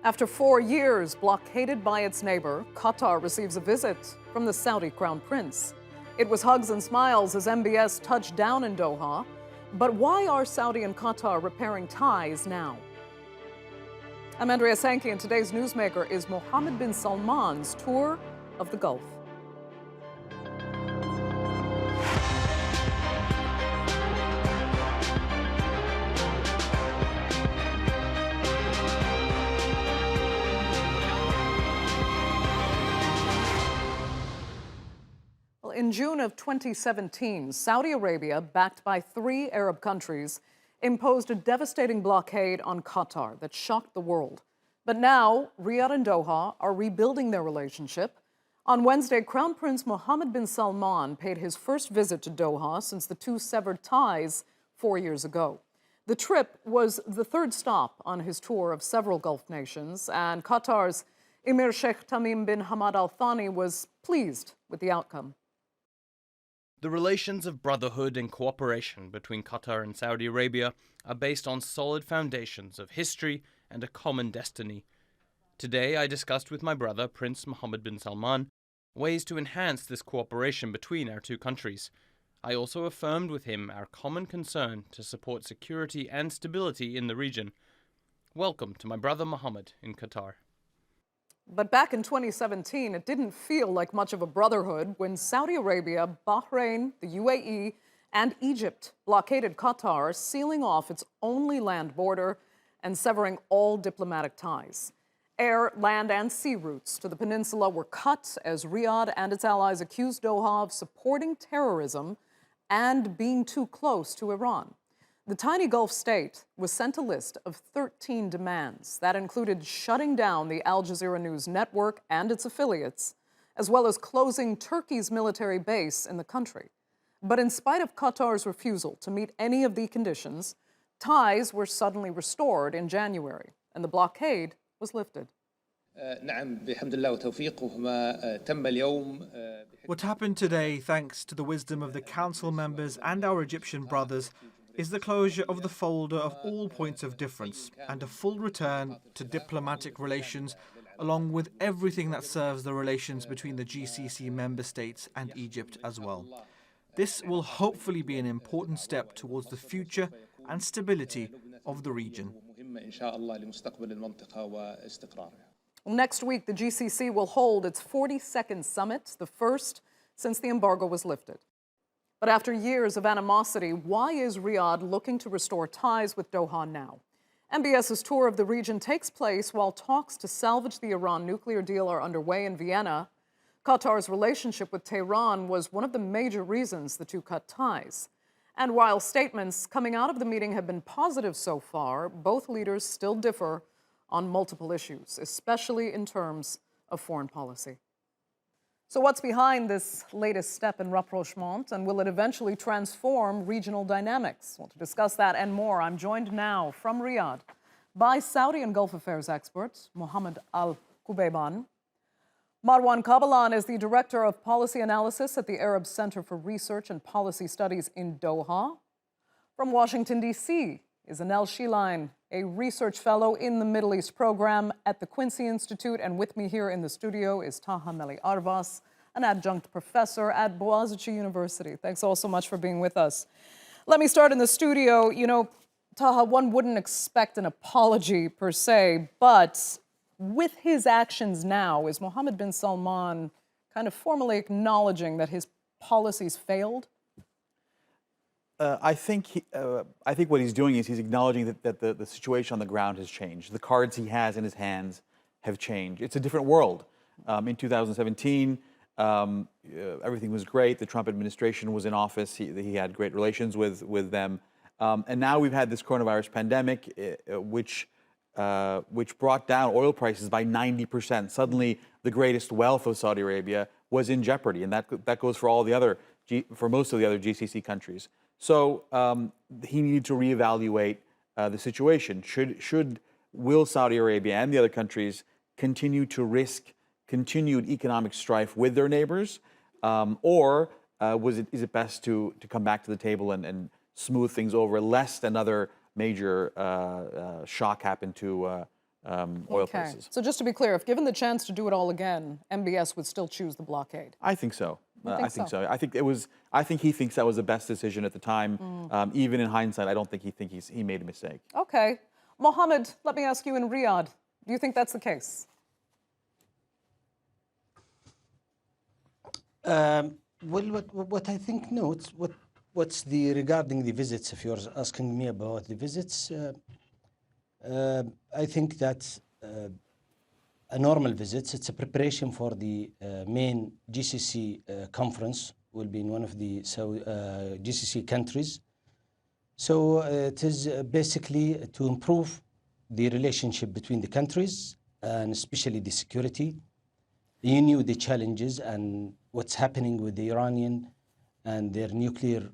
After 4 years blockaded by its neighbor, Qatar receives a visit from the Saudi Crown Prince. It was hugs and smiles as MBS touched down in Doha. But why are Saudi and Qatar repairing ties now? I'm Andrea Sankey, and today's newsmaker is Mohammed bin Salman's tour of the Gulf. In June of 2017, Saudi Arabia, backed by 3 Arab countries, imposed a devastating blockade on Qatar that shocked the world. But now, Riyadh and Doha are rebuilding their relationship. On Wednesday, Crown Prince Mohammed bin Salman paid his first visit to Doha since the two severed ties 4 years ago. The trip was the 3rd stop on his tour of several Gulf nations, and Qatar's Emir Sheikh Tamim bin Hamad Al Thani was pleased with the outcome. The relations of brotherhood and cooperation between Qatar and Saudi Arabia are based on solid foundations of history and a common destiny. Today I discussed with my brother, Prince Mohammed bin Salman, ways to enhance this cooperation between our two countries. I also affirmed with him our common concern to support security and stability in the region. Welcome to my brother Mohammed in Qatar. But back in 2017, it didn't feel like much of a brotherhood when Saudi Arabia, Bahrain, the UAE, and Egypt blockaded Qatar, sealing off its only land border and severing all diplomatic ties. Air, land, and sea routes to the peninsula were cut as Riyadh and its allies accused Doha of supporting terrorism and being too close to Iran. The tiny Gulf state was sent a list of 13 demands that included shutting down the Al Jazeera News network and its affiliates, as well as closing Turkey's military base in the country. But in spite of Qatar's refusal to meet any of the conditions, ties were suddenly restored in January, and the blockade was lifted. What happened today, thanks to the wisdom of the council members and our Egyptian brothers, is the closure of the folder of all points of difference and a full return to diplomatic relations, along with everything that serves the relations between the GCC member states and Egypt as well. This will hopefully be an important step towards the future and stability of the region. Next week, the GCC will hold its 42nd summit, the first since the embargo was lifted. But after years of animosity, why is Riyadh looking to restore ties with Doha now? MBS's tour of the region takes place while talks to salvage the Iran nuclear deal are underway in Vienna. Qatar's relationship with Tehran was one of the major reasons the two cut ties. And while statements coming out of the meeting have been positive so far, both leaders still differ on multiple issues, especially in terms of foreign policy. So what's behind this latest step in rapprochement, and will it eventually transform regional dynamics? Well, to discuss that and more, I'm joined now from Riyadh by Saudi and Gulf Affairs expert Mohammed al Qubaiban. Marwan Kabalan is the Director of Policy Analysis at the Arab Center for Research and Policy Studies in Doha. From Washington, D.C. is Annelle Sheline, a research fellow in the Middle East program at the Quincy Institute. And with me here in the studio is Taha Meli Arvas, an adjunct professor at Bogazici University. Thanks all so much for being with us. Let me start in the studio. You know, Taha, one wouldn't expect an apology per se, but with his actions now, is Mohammed bin Salman kind of formally acknowledging that his policies failed? I think what he's doing is he's acknowledging that the situation on the ground has changed. The cards he has in his hands have changed. It's a different world. In 2017, everything was great. The Trump administration was in office. He had great relations with them. And now we've had this coronavirus pandemic, which brought down oil prices by 90%. Suddenly, the greatest wealth of Saudi Arabia was in jeopardy, and that goes for for most of the other GCC countries. So he needed to reevaluate the situation. Will Saudi Arabia and the other countries continue to risk continued economic strife with their neighbors, or is it best to come back to the table and smooth things over, lest another major shock happen to oil prices. So just to be clear, if given the chance to do it all again, MBS would still choose the blockade? I think so. I think so. I think he thinks that was the best decision at the time. Even in hindsight, I don't think he made a mistake. Okay. Mohammed, let me ask you in Riyadh, do you think that's the case? Well, what I think, no, it's what's the regarding the visits, if you're asking me about the visits, I think that a normal visits, it's a preparation for the main GCC conference, will be in one of the GCC countries. So it is basically to improve the relationship between the countries and especially the security. You knew the challenges and what's happening with the Iranian and their nuclear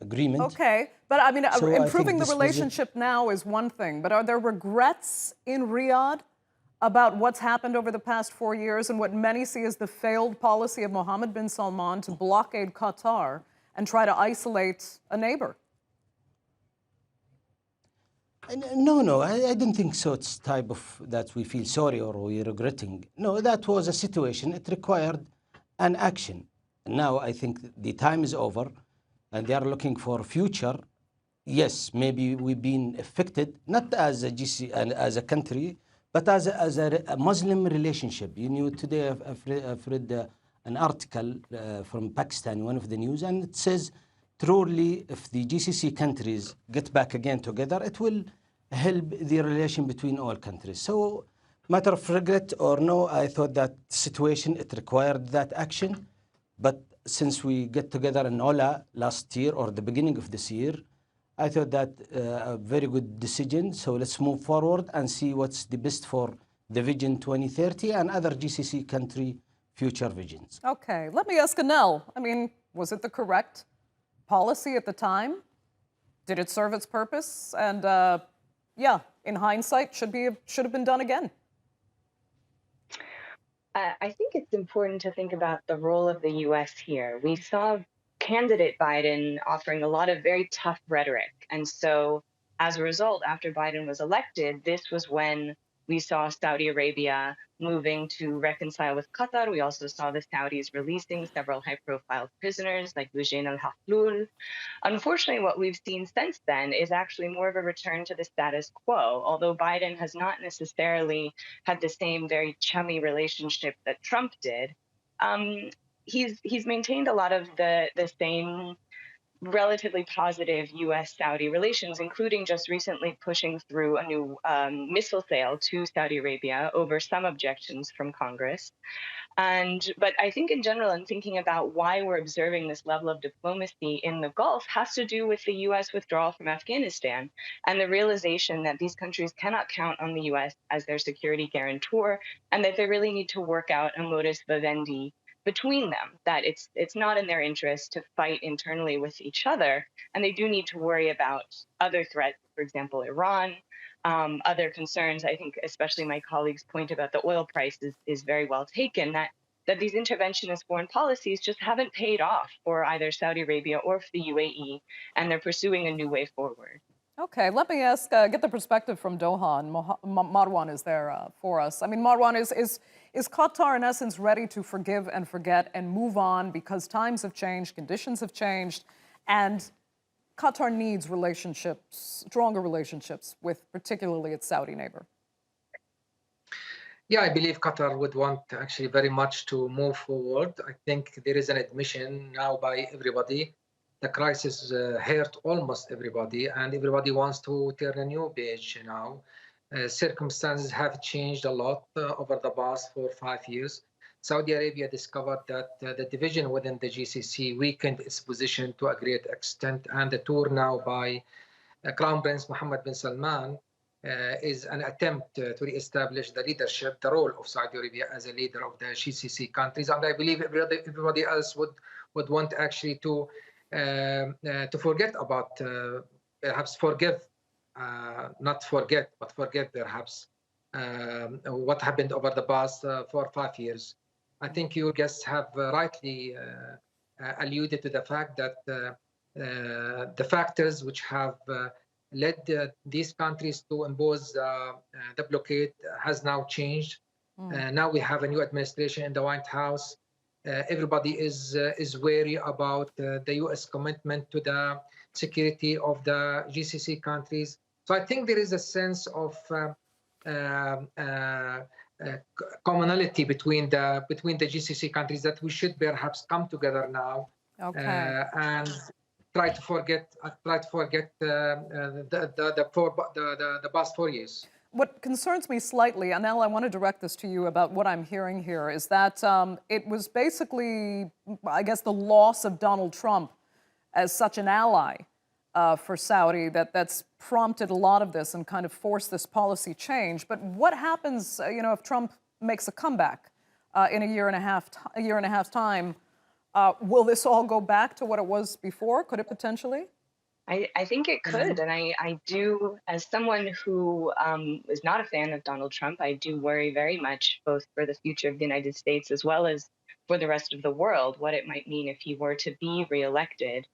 agreement. Okay, but I mean, So improving I the think relationship now is one thing, but are there regrets in Riyadh about what's happened over the past 4 years and what many see as the failed policy of Mohammed bin Salman to blockade Qatar and try to isolate a neighbor? No, I don't think so. It's type of that we feel sorry or we're regretting. No, that was a situation. It required an action. Now I think the time is over and they are looking for future. Yes, maybe we've been affected, not as a GC and as a country, but as a Muslim relationship. You know, today I've read an article from Pakistan, one of the news, and it says, truly, if the GCC countries get back again together, it will help the relation between all countries. So, matter of regret or no, I thought that situation, it required that action. But since we get together in Ola last year or the beginning of this year, I thought that a very good decision. So let's move forward and see what's the best for the Vision 2030 and other GCC country future visions. Okay, let me ask Annelle. I mean, was it the correct policy at the time? Did it serve its purpose? And yeah, in hindsight, should have been done again. I think it's important to think about the role of the U.S. here. We saw candidate Biden offering a lot of very tough rhetoric. And so as a result, after Biden was elected, this was when we saw Saudi Arabia moving to reconcile with Qatar. We also saw the Saudis releasing several high-profile prisoners like Lujain al-Hahlul. Unfortunately, what we've seen since then is actually more of a return to the status quo, although Biden has not necessarily had the same very chummy relationship that Trump did. He's maintained a lot of the same relatively positive U.S.-Saudi relations, including just recently pushing through a new missile sale to Saudi Arabia over some objections from Congress. But I think in general, and thinking about why we're observing this level of diplomacy in the Gulf has to do with the U.S. withdrawal from Afghanistan and the realization that these countries cannot count on the U.S. as their security guarantor and that they really need to work out a modus vivendi between them, that it's not in their interest to fight internally with each other, and they do need to worry about other threats, for example, Iran, other concerns. I think especially my colleague's point about the oil price is very well taken, that these interventionist foreign policies just haven't paid off for either Saudi Arabia or for the UAE, and they're pursuing a new way forward. Okay, let me ask, get the perspective from Doha, and Marwan is there for us. I mean, Marwan, is Qatar in essence ready to forgive and forget and move on because times have changed, conditions have changed, and Qatar needs relationships, stronger relationships with particularly its Saudi neighbor? Yeah, I believe Qatar would want actually very much to move forward. I think there is an admission now by everybody. The crisis hurt almost everybody, and everybody wants to turn a new page now. Circumstances have changed a lot over the past 4 or 5 years. Saudi Arabia discovered that the division within the GCC weakened its position to a great extent, and the tour now by Crown Prince Mohammed bin Salman is an attempt to re-establish the leadership, the role of Saudi Arabia as a leader of the GCC countries. And I believe everybody else would want actually to forget about, perhaps forgive, not forget, but forget perhaps what happened over the past 4 or 5 years. I think your guests have rightly alluded to the fact that the factors which have led these countries to impose the blockade has now changed. Now we have a new administration in the White House. Everybody is wary about the U.S. commitment to the security of the GCC countries. So I think there is a sense of commonality between the GCC countries that we should perhaps come together now and try to forget the past 4 years. What concerns me slightly, Annelle, I want to direct this to you about what I'm hearing here, is that it was basically, I guess, the loss of Donald Trump as such an ally for Saudi that's prompted a lot of this and kind of forced this policy change. But what happens, if Trump makes a comeback in a year and a half time? Will this all go back to what it was before? Could it potentially? I think it could. And I do, as someone who is not a fan of Donald Trump, I do worry very much both for the future of the United States as well as for the rest of the world, what it might mean if he were to be reelected.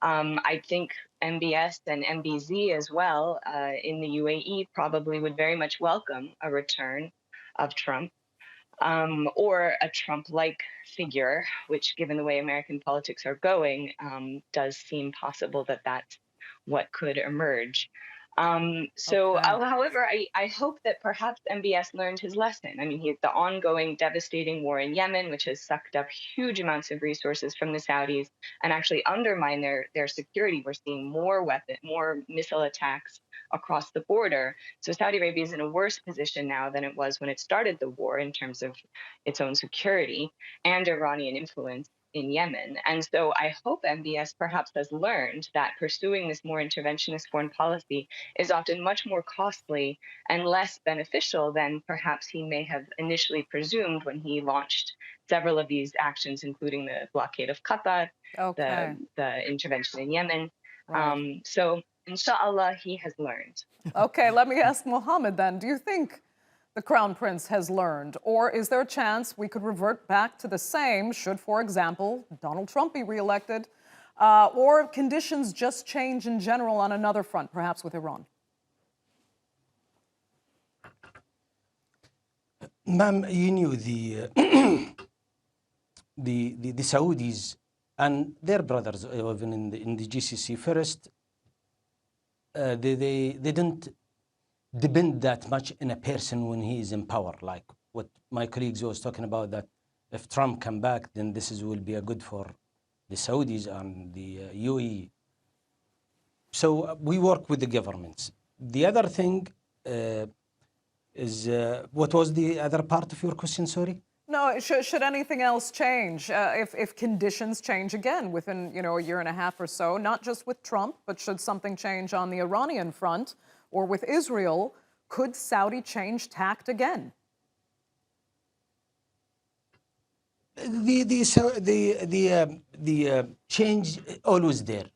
I think MBS and MBZ as well in the UAE probably would very much welcome a return of Trump. Or a Trump-like figure, which, given the way American politics are going, does seem possible that that's what could emerge. However, I hope that perhaps MBS learned his lesson. I mean, the ongoing devastating war in Yemen, which has sucked up huge amounts of resources from the Saudis and actually undermined their security. We're seeing more missile attacks across the border. So Saudi Arabia is in a worse position now than it was when it started the war in terms of its own security and Iranian influence in Yemen. And so I hope MBS perhaps has learned that pursuing this more interventionist foreign policy is often much more costly and less beneficial than perhaps he may have initially presumed when he launched several of these actions, including the blockade of Qatar, the intervention in Yemen. Right. So inshallah, he has learned. Okay, let me ask Mohammed then. Do you think the Crown Prince has learned, or is there a chance we could revert back to the same should, for example, Donald Trump be reelected, or conditions just change in general on another front, perhaps with Iran? Ma'am, you knew the Saudis and their brothers, even in the GCC, first, they didn't depend that much in a person when he is in power, like what my colleagues was talking about, that if Trump come back, then this will be a good for the Saudis and the UAE. So we work with the governments. The other thing is, what was the other part of your question, sorry? No, should anything else change if conditions change again within a year and a half or so, not just with Trump, but should something change on the Iranian front or with Israel, could Saudi change tact again? The change always there.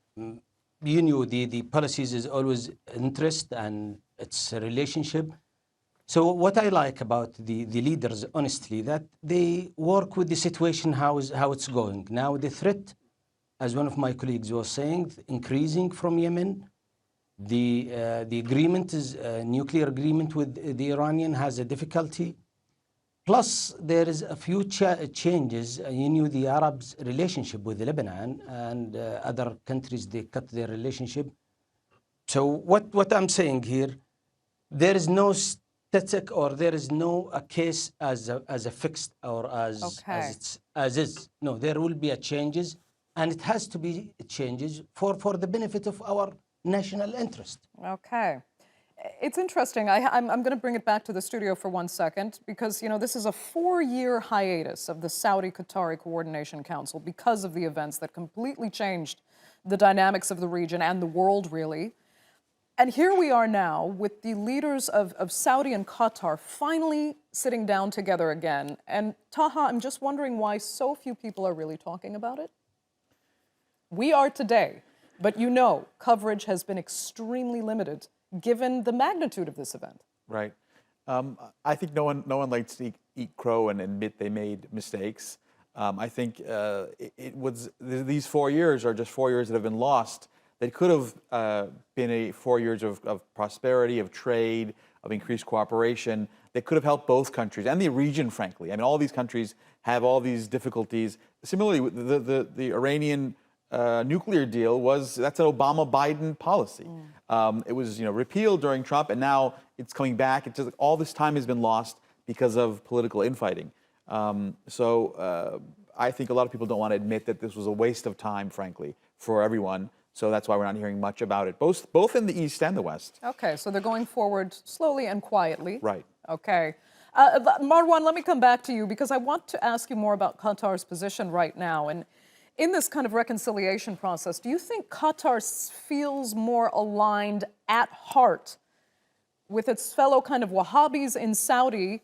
You know, the policies is always interest and it's a relationship. So what I like about the leaders, honestly, that they work with the situation, how it's going. Now the threat, as one of my colleagues was saying, increasing from Yemen. The agreement is a nuclear agreement with the Iranian has a difficulty. Plus, there is a few changes. You knew the Arabs' relationship with Lebanon and other countries, they cut their relationship. So what I'm saying here, there is no static or there is no a case as a fixed or as is. No, there will be a changes, and it has to be changes for the benefit of our national interest. Okay. It's interesting. I'm going to bring it back to the studio for 1 second because, this is a 4-year hiatus of the Saudi-Qatari Coordination Council because of the events that completely changed the dynamics of the region and the world, really. And here we are now with the leaders of Saudi and Qatar finally sitting down together again. And Taha, I'm just wondering why so few people are really talking about it. We are today, but coverage has been extremely limited given the magnitude of this event. Right. I think no one likes to eat crow and admit they made mistakes. I think it was these 4 years are just 4 years that have been lost that could have been 4 years of prosperity, of trade, of increased cooperation, that could have helped both countries and the region, frankly. I mean, all these countries have all these difficulties. Similarly, the Iranian nuclear deal that's an Obama-Biden policy. It was repealed during Trump, and now it's coming back. It's just like all this time has been lost because of political infighting. So I think a lot of people don't want to admit that this was a waste of time, frankly, for everyone. So that's why we're not hearing much about it, both in the East and the West. Okay, so they're going forward slowly and quietly. Right. Okay. Marwan, let me come back to you because I want to ask you more about Qatar's position right now. And in this kind of reconciliation process, do you think Qatar feels more aligned at heart with its fellow kind of Wahhabis in Saudi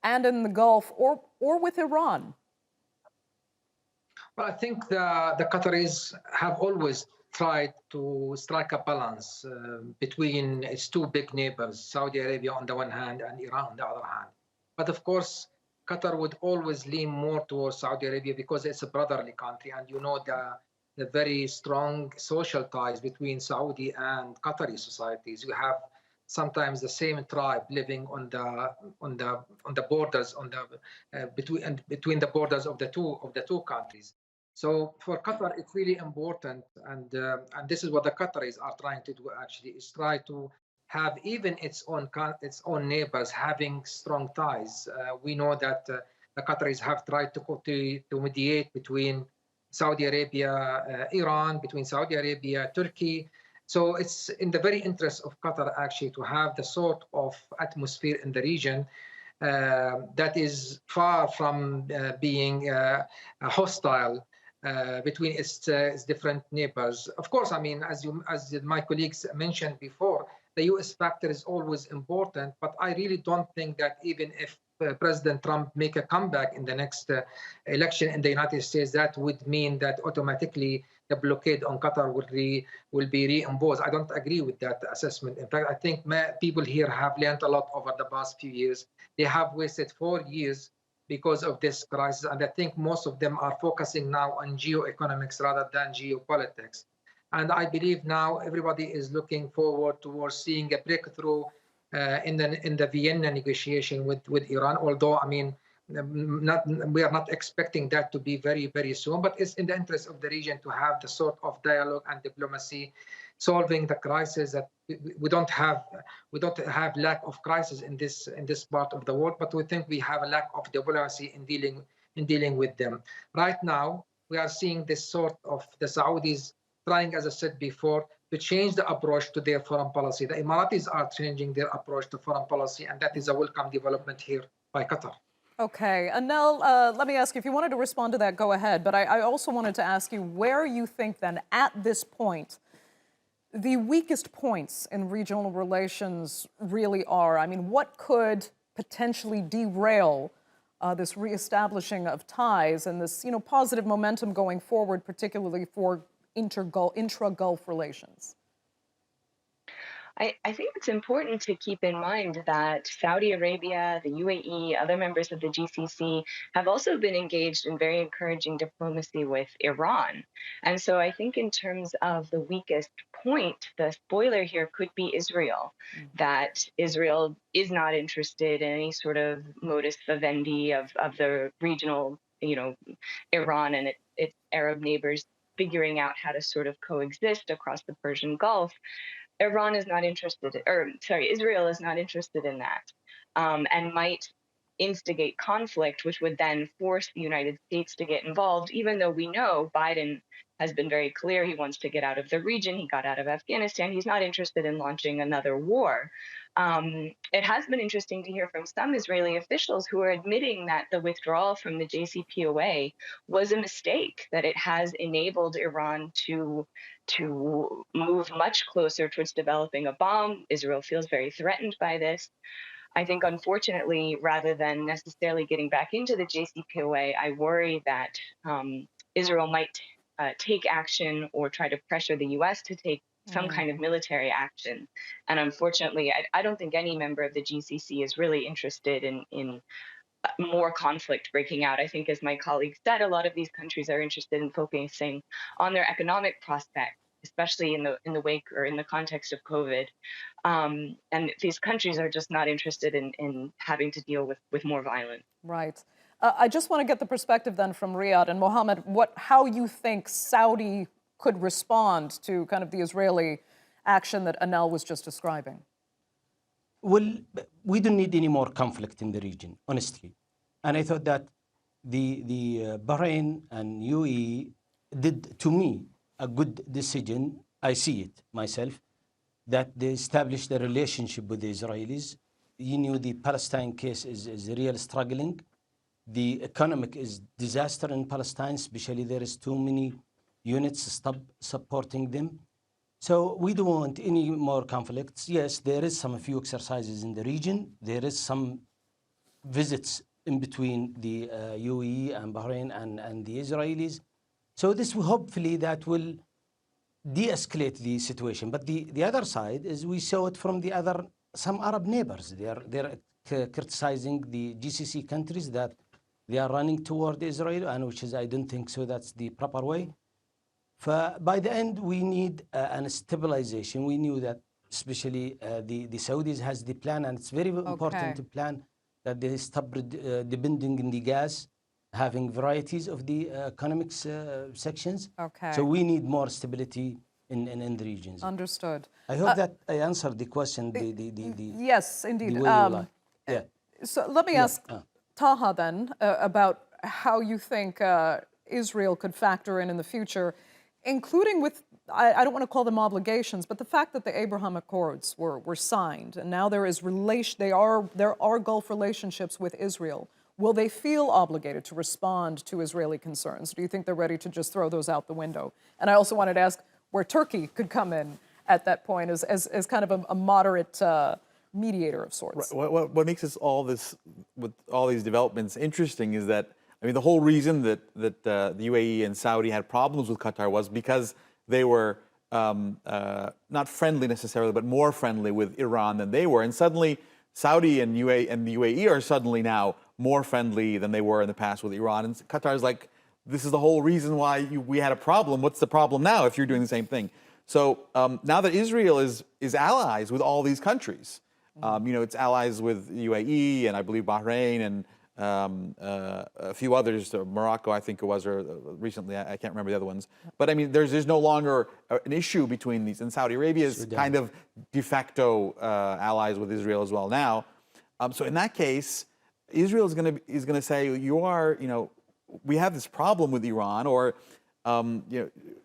and in the Gulf, or with Iran? Well, I think the Qataris have always tried to strike a balance between its two big neighbors, Saudi Arabia on the one hand and Iran on the other hand. But of course, Qatar would always lean more towards Saudi Arabia because it's a brotherly country, and the very strong social ties between Saudi and Qatari societies. You have sometimes the same tribe living on the borders between the borders of the two countries. So for Qatar, it's really important, and this is what the Qataris are trying to do. Actually, is try to have even its own neighbors having strong ties. We know that the Qataris have tried to mediate between Saudi Arabia, Iran, between Saudi Arabia, Turkey. So it's in the very interest of Qatar actually to have the sort of atmosphere in the region that is far from being hostile between its different neighbors. Of course, I mean, as my colleagues mentioned before, the U.S. factor is always important, but I really don't think that even if President Trump make a comeback in the next election in the United States, that would mean that automatically the blockade on Qatar will be reimposed. I don't agree with that assessment. In fact, I think people here have learned a lot over the past few years. They have wasted 4 years because of this crisis, and I think most of them are focusing now on geoeconomics rather than geopolitics. And I believe now everybody is looking forward towards seeing a breakthrough in the Vienna negotiation with Iran. Although, I mean, we are not expecting that to be very, very soon, but it's in the interest of the region to have the sort of dialogue and diplomacy solving the crisis that we don't have lack of crisis in this part of the world, but we think we have a lack of diplomacy in dealing with them. Right now, we are seeing this sort of the Saudis trying, as I said before, to change the approach to their foreign policy. The Emiratis are changing their approach to foreign policy, and that is a welcome development here by Qatar. Okay, Annelle, let me ask you, if you wanted to respond to that, go ahead. But I also wanted to ask you where you think then, at this point, the weakest points in regional relations really are. I mean, what could potentially derail this reestablishing of ties and this, positive momentum going forward, particularly for intra-Gulf relations? I think it's important to keep in mind that Saudi Arabia, the UAE, other members of the GCC have also been engaged in very encouraging diplomacy with Iran. And so I think in terms of the weakest point, the spoiler here could be Israel, that Israel is not interested in any sort of modus vivendi of the regional, Iran and its Arab neighbors figuring out how to sort of coexist across the Persian Gulf. Israel is not interested in that, and might instigate conflict, which would then force the United States to get involved, even though we know Biden has been very clear he wants to get out of the region. He got out of Afghanistan. He's not interested in launching another war. It has been interesting to hear from some Israeli officials who are admitting that the withdrawal from the JCPOA was a mistake, that it has enabled Iran to move much closer towards developing a bomb. Israel feels very threatened by this. I think, unfortunately, rather than necessarily getting back into the JCPOA, I worry that Israel might take action or try to pressure the U.S. to take some kind of military action. And unfortunately, I don't think any member of the GCC is really interested in more conflict breaking out. I think, as my colleague said, a lot of these countries are interested in focusing on their economic prospects, especially in the wake or in the context of COVID. And these countries are just not interested in having to deal with more violence. Right. I just want to get the perspective then from Riyadh and Mohammed, how you think Saudi could respond to kind of the Israeli action that Annelle was just describing. Well, we don't need any more conflict in the region, honestly. And I thought that the Bahrain and UAE did, to me, a good decision. I see it myself, that they established a relationship with the Israelis. You knew the Palestine case is real struggling. The economic is disaster in Palestine, especially there is too many units stop supporting them. So we don't want any more conflicts. Yes, there is some few exercises in the region. There is some visits in between the UAE and Bahrain and the Israelis. So this will hopefully that will de-escalate the situation. But the other side is we saw it from some Arab neighbors. They're criticizing the GCC countries that they are running toward Israel, and which is, I don't think so, that's the proper way. By the end, we need a stabilization. We knew that, especially the Saudis has the plan, and it's very important to plan that they stop depending on the gas, having varieties of the economics sections. Okay. So we need more stability in the regions. Understood. I hope that I answered the question. Yes, indeed. The way you like. Yeah. So let me ask Taha then about how you think Israel could factor in the future, including with, I don't want to call them obligations, but the fact that the Abraham Accords were signed, and now there are Gulf relationships with Israel. Will they feel obligated to respond to Israeli concerns? Do you think they're ready to just throw those out the window? And I also wanted to ask where Turkey could come in at that point as kind of a moderate mediator of sorts. What makes us with all these developments interesting is that, I mean, the whole reason that the UAE and Saudi had problems with Qatar was because they were not friendly necessarily, but more friendly with Iran than they were. And suddenly, Saudi and the UAE are suddenly now more friendly than they were in the past with Iran. And Qatar is like, this is the whole reason why we had a problem. What's the problem now if you're doing the same thing? So now that Israel is allies with all these countries, it's allies with UAE and I believe Bahrain and a few others, Morocco, I think it was, or recently, I can't remember the other ones. But I mean, there's no longer an issue between these, and Saudi Arabia is kind of de facto allies with Israel as well now. So in that case, Israel is going to say, we have this problem with Iran, or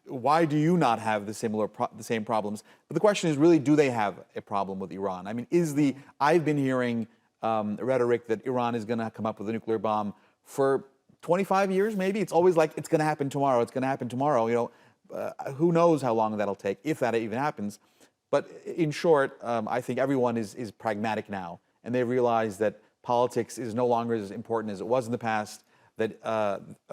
why do you not have the same problems? But the question is really, do they have a problem with Iran? I mean, I've been hearing rhetoric that Iran is going to come up with a nuclear bomb for 25 years, maybe. It's always like, it's going to happen tomorrow, it's going to happen tomorrow. Who knows how long that'll take, if that even happens. But in short, I think everyone is pragmatic now, and they realize that politics is no longer as important as it was in the past, that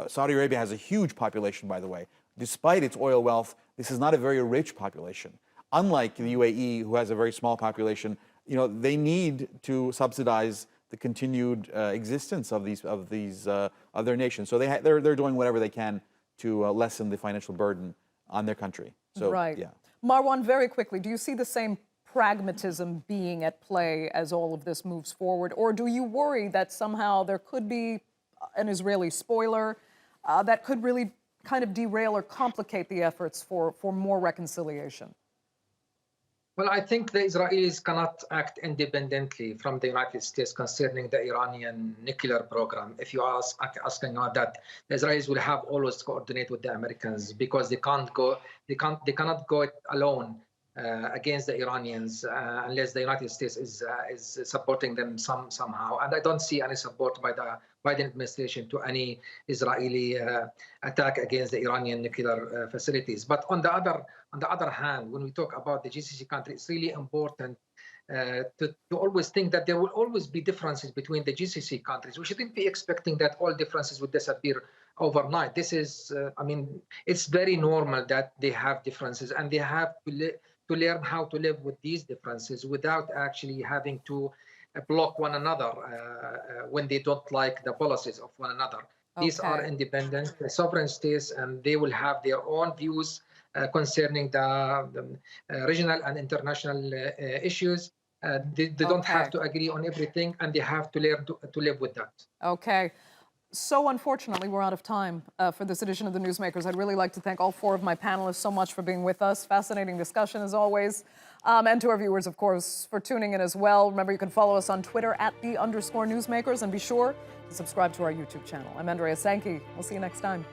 Saudi Arabia has a huge population, by the way. Despite its oil wealth, this is not a very rich population. Unlike the UAE, who has a very small population, they need to subsidize the continued existence of their nations. So they're doing whatever they can to lessen the financial burden on their country. So, right. Yeah. Marwan, very quickly, do you see the same pragmatism being at play as all of this moves forward, or do you worry that somehow there could be an Israeli spoiler that could really kind of derail or complicate the efforts for more reconciliation? Well, I think the Israelis cannot act independently from the United States concerning the Iranian nuclear program. If you asking about that, the Israelis will have always coordinate with the Americans, because they cannot go it alone against the Iranians unless the United States is supporting them somehow. And I don't see any support by the Biden administration to any Israeli attack against the Iranian nuclear facilities. But on the other hand, when we talk about the GCC country, it's really important to always think that there will always be differences between the GCC countries. We shouldn't be expecting that all differences would disappear overnight. This is, it's very normal that they have differences, and they have to learn how to live with these differences without actually having to block one another when they don't like the policies of one another. These are independent sovereign states, and they will have their own views concerning the regional and international issues. They don't have to agree on everything, and they have to learn to live with that. Okay. So unfortunately, we're out of time for this edition of the Newsmakers. I'd really like to thank all four of my panelists so much for being with us. Fascinating discussion as always. And to our viewers, of course, for tuning in as well. Remember, you can follow us on Twitter at @the_Newsmakers, and be sure to subscribe to our YouTube channel. I'm Andrea Sankey. We'll see you next time.